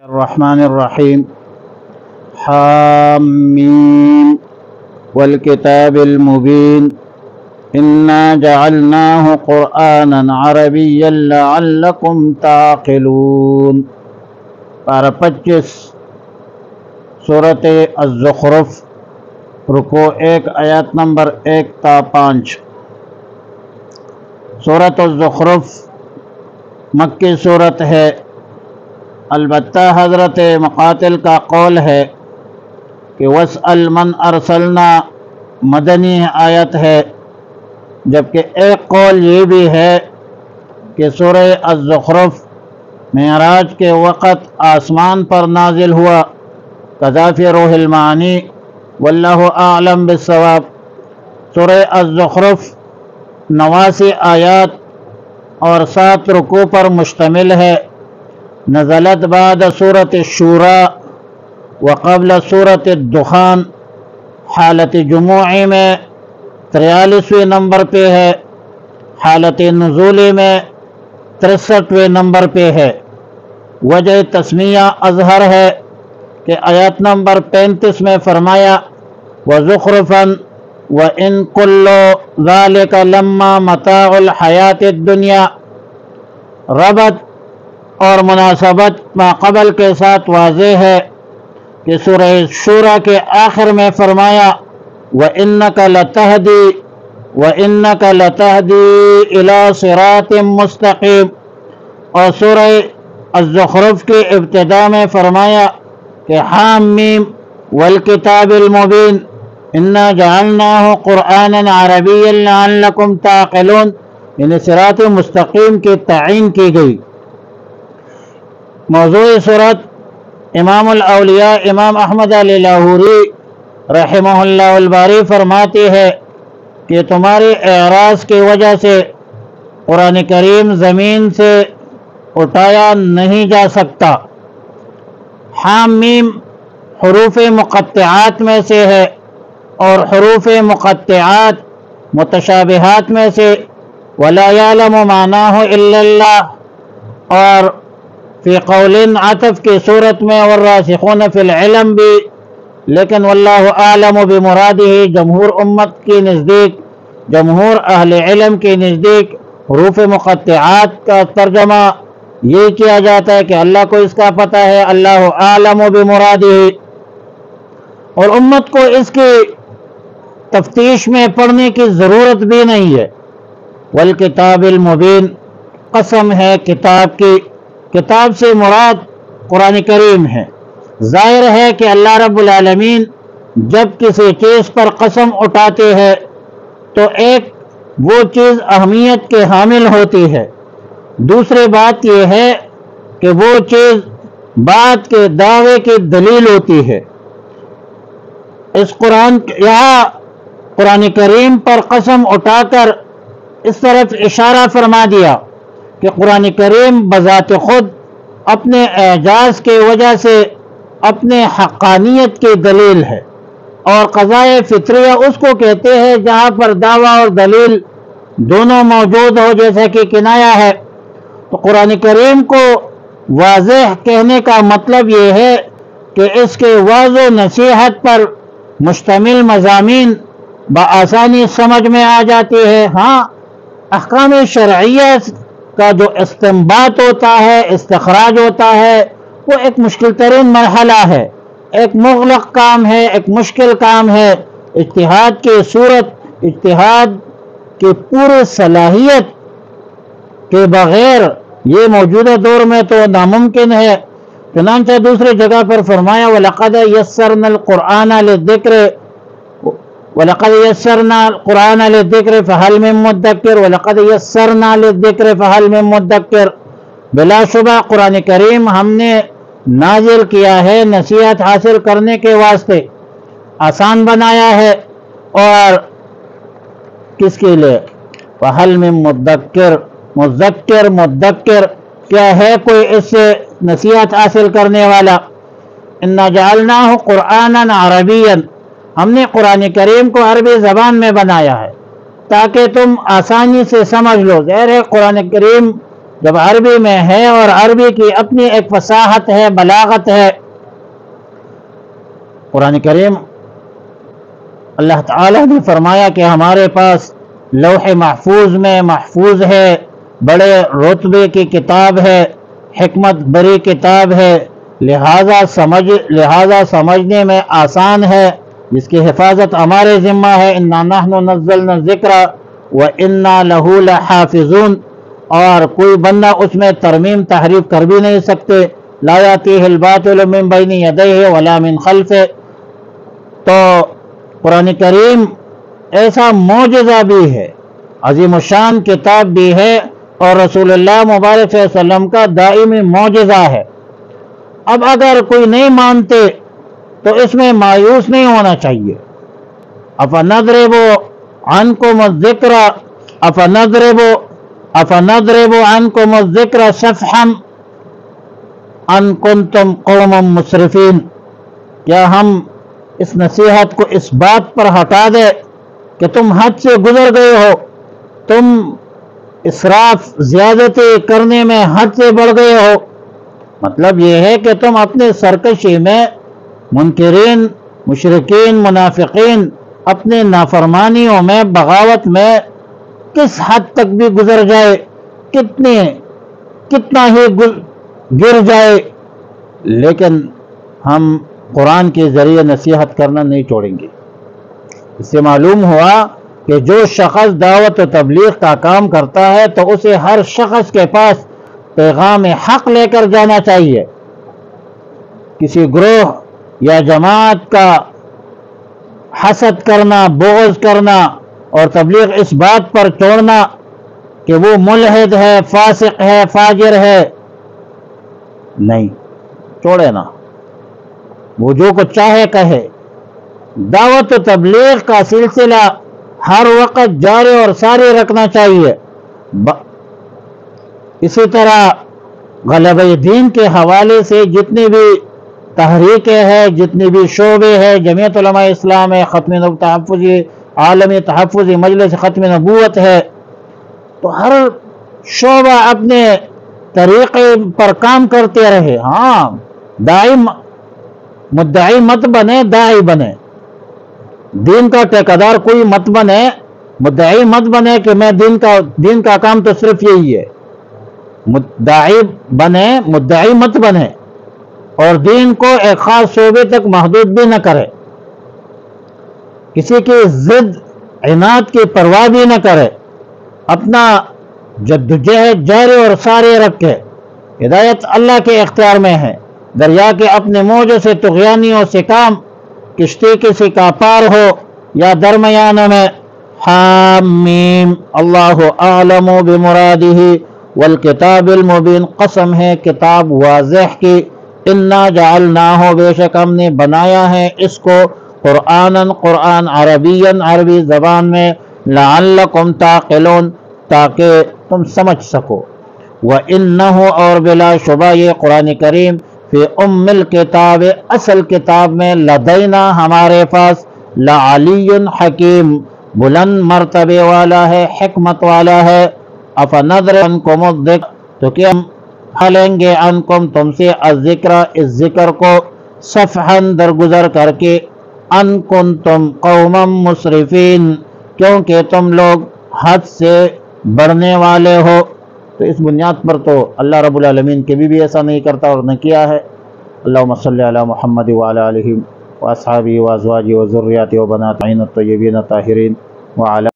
الرحمن الرحيم حامين والكتاب المبين إنا جعلناه قرآنا عربيا لعلكم تعقلون پارہ 25 سورۃ الزخرف رکوع 1 آیات نمبر 1 تا 5۔ سورۃ الزخرف مکی صورت ہے، البتہ حضرت مقاتل کا قول ہے کہ وَاسْأَلْ مَنْ أَرْسَلْنَا مدنی آیت ہے، جبکہ ایک قول یہ بھی ہے کہ سورہ الزخرف معراج کے وقت آسمان پر نازل ہوا، کذا فی روح المعانی، واللہ اعلم بالصواب۔ سورہ الزخرف 89 آیات اور 7 رکوع پر مشتمل ہے، نزلت بعد سورۃ الشورى وقبل سورۃ الدخان، حالت جموعی میں 43ویں نمبر پہ ہے، حالت نزولی میں 63ویں نمبر پہ ہے۔ وجہ تسمیہ اظہر ہے کہ آیت نمبر 35 میں فرمایا وَزُخْرُفًا وَإِن كُلُّ ذَلِكَ لَمَّا مَتَاعُ الْحَيَاةِ الدُّنْيَا، ربط اور مناسبت ما قبل کے ساتھ واضح ہے کہ سورہ شورى کے آخر میں فرمایا وَإِنَّكَ لَتَهْدِي إِلَى صِرَاطٍ مُسْتَقِيمٍ، اور سورہ الزخرف کی ابتداء میں فرمایا کہ حامیم والکتاب المبین انا جعلناہ قرآنا عربیا لعلکم تعقلون، یعنی صراط مستقیم کی تعین کی گئی۔ موضوع صورت امام الاولیاء امام احمد علی لاہوری رحمہ اللہ الباری فرماتے ہیں کہ تمہاری اعراض کی وجہ سے قرآن کریم زمین سے اٹھایا نہیں جا سکتا۔ حامیم حروف مقطعات میں سے ہے، اور حروف مقطعات متشابہات میں سے وَلَا يَعْلَمُ مَعْنَاهُ إِلَّا اللَّهُ، اور فی قول عطف کی صورت میں والراسخون فی العلم بھی، لیکن واللہ اعلم بمرادہ جمہور امت کی نزدیک، جمہور اہل علم کے نزدیک حروف مقطعات کا ترجمہ یہ کیا جاتا ہے کہ اللہ کو اس کا پتہ ہے، اللہ اعلم بمرادہ، اور امت کو اس کی تفتیش میں پڑھنے کی ضرورت بھی نہیں ہے۔ والکتاب المبین، قسم ہے کتاب کی، کتاب سے مراد قرآن کریم ہے۔ ظاہر ہے کہ اللہ رب العالمین جب کسی چیز پر قسم اٹھاتے ہیں تو ایک وہ چیز اہمیت کے حامل ہوتی ہے، دوسری بات یہ ہے کہ وہ چیز بات کے دعوے کی دلیل ہوتی ہے۔ اس قرآن کریم پر قسم اٹھا کر اس طرف اشارہ فرما دیا کہ قرآن کریم بذات خود اپنے اعجاز کی وجہ سے اپنے حقانیت کی دلیل ہے، اور قضائے فطریہ اس کو کہتے ہیں جہاں پر دعویٰ اور دلیل دونوں موجود ہو، جیسا کہ کنایا ہے۔ تو قرآن کریم کو واضح کہنے کا مطلب یہ ہے کہ اس کے واضح نصیحت پر مشتمل مضامین بآسانی سمجھ میں آ جاتے ہیں۔ ہاں، احکام شرعیہ کا جو استنباط ہوتا ہے، استخراج ہوتا ہے، وہ ایک مشکل ترین مرحلہ ہے، ایک مغلق کام ہے، ایک مشکل کام ہے۔ اجتہاد کی صورت، اجتہاد کی پوری صلاحیت کے بغیر یہ موجودہ دور میں تو ناممکن ہے۔ چنانچہ دوسری جگہ پر فرمایا وَلَقَدْ يَسَّرْنَا الْقُرْآنَ لِلذِّكْرِ وَلَقَدْ يَسَّرْنَا الْقُرْآنَ لِلذِّكْرِ فَهَلْ مِن مُدَّكِّرٍ وَلَقَدْ يَسَّرْنَا لِلذِّكْرِ فَهَلْ مِن مُدَّكِّرٍ، بلا شبہ قرآن کریم ہم نے نازل کیا ہے نصیحت حاصل کرنے کے واسطے، آسان بنایا ہے، اور کس کے لیے؟ فَهَلْ مِن مُدَّكِّرٍ، مدکر کیا ہے کوئی اس سے نصیحت حاصل کرنے والا؟ اِنَّا جَعَلْنَاهُ قُرْآنًا عَرَبِيًّا، ہم نے قرآن کریم کو عربی زبان میں بنایا ہے تاکہ تم آسانی سے سمجھ لو۔ ظاہر ہے قرآن کریم جب عربی میں ہے اور عربی کی اپنی ایک فصاحت ہے، بلاغت ہے. قرآن کریم اللہ تعالیٰ نے فرمایا کہ ہمارے پاس لوح محفوظ میں محفوظ ہے، بڑے رتبے کی کتاب ہے، حکمت بری کتاب ہے، لہذا سمجھنے میں آسان ہے، جس کی حفاظت ہمارے ذمہ ہے. انا نحن نزلنا الذکر وانا لہ لحافظون. اور کوئی بندہ اس میں ترمیم تحریف کر بھی نہیں سکتے. لا یاتیہ الباطل من بین یدیہ ولا من خلفہ. تو قرآن کریم ایسا معجزہ بھی ہے، عظیم الشان کتاب بھی ہے، اور رسول اللہ مبارک صلی اللہ علیہ وسلم کا دائمی معجزہ ہے. اب اگر کوئی نہیں مانتے تو اس میں مایوس نہیں ہونا چاہیے. افنضرب عنکم الذکر افنضرب عنکم الذکر صفحا ان کنتم قوما مسرفین. کیا ہم اس نصیحت کو اس بات پر ہٹا دے کہ تم حد سے گزر گئے ہو، تم اسراف زیادتی کرنے میں حد سے بڑھ گئے ہو. مطلب یہ ہے کہ تم اپنے سرکشی میں، منکرین، مشرکین، منافقین، اپنے نافرمانیوں میں، بغاوت میں کس حد تک بھی گزر جائے، کتنا ہی گر جائے، لیکن ہم قرآن کے ذریعے نصیحت کرنا نہیں چھوڑیں گے. اس سے معلوم ہوا کہ جو شخص دعوت و تبلیغ کا کام کرتا ہے تو اسے ہر شخص کے پاس پیغام حق لے کر جانا چاہیے. کسی گروہ یا جماعت کا حسد کرنا، بغض کرنا اور تبلیغ اس بات پر چھوڑنا کہ وہ ملحد ہے، فاسق ہے، فاجر ہے، نہیں، چھوڑے نا، وہ جو کچھ چاہے کہے. دعوت و تبلیغ کا سلسلہ ہر وقت جاری اور ساری رکھنا چاہیے. اسی طرح غلبہ دین کے حوالے سے جتنی بھی تحریکیں ہیں، جتنی بھی شعبے ہیں، جمعیت علماء اسلام ہے، ختم تحفظی، عالمی تحفظی مجلس ختم نبوت ہے، تو ہر شعبہ اپنے طریقے پر کام کرتے رہے. ہاں، مدعی مت بنے، داعی بنے. دین کا ٹھیکیدار کوئی مت بنے، مدعی مت بنے کہ میں دین کا کام تو صرف یہی ہے. مدعی بنے، مدعی مت بنے، اور دین کو ایک خاص شعبے تک محدود بھی نہ کرے. کسی کی ضد عناد کی پرواہ بھی نہ کرے. اپنا جدوجہد جاری اور ساری رکھے. ہدایت اللہ کے اختیار میں ہے. دریا کے اپنے موجوں سے طغیانیوں سے کام، کشتی کسی کا پار ہو یا درمیان میں. حامیم اللہ اعلم بمرادہ والکتاب المبین. قسم ہے کتاب واضح کی. انا جعلناہ، بے شک ہم نے بنایا ہے اس کو، قرآن عربی زبان میں، لعلکم تعقلون، تاکہ تم سمجھ سکو. وَإِنَّهُ، اور بلا شبہ یہ قرآن کریم، فی الکتاب، اصل کتاب میں، لدینا، ہمارے پاس، لعلی حکیم، بلند مرتبے والا ہے، حکمت والا ہے. افنضرب عنکم الذکر، تو کیا ہم ہلیں گے عنکم، تم سے، الذکر، اس ذکر کو، صفحا، درگزر کر کے، ان کنتم قوما مسرفین، کیونکہ تم لوگ حد سے بڑھنے والے ہو. تو اس بنیاد پر تو اللہ رب العالمین کبھی بھی ایسا نہیں کرتا اور نہ کیا ہے. اللہم صلی علی محمد وعلی آلہ واصحابہ وازواجہ وذریاتہ وبنات الطیبین الطاہرین وعلی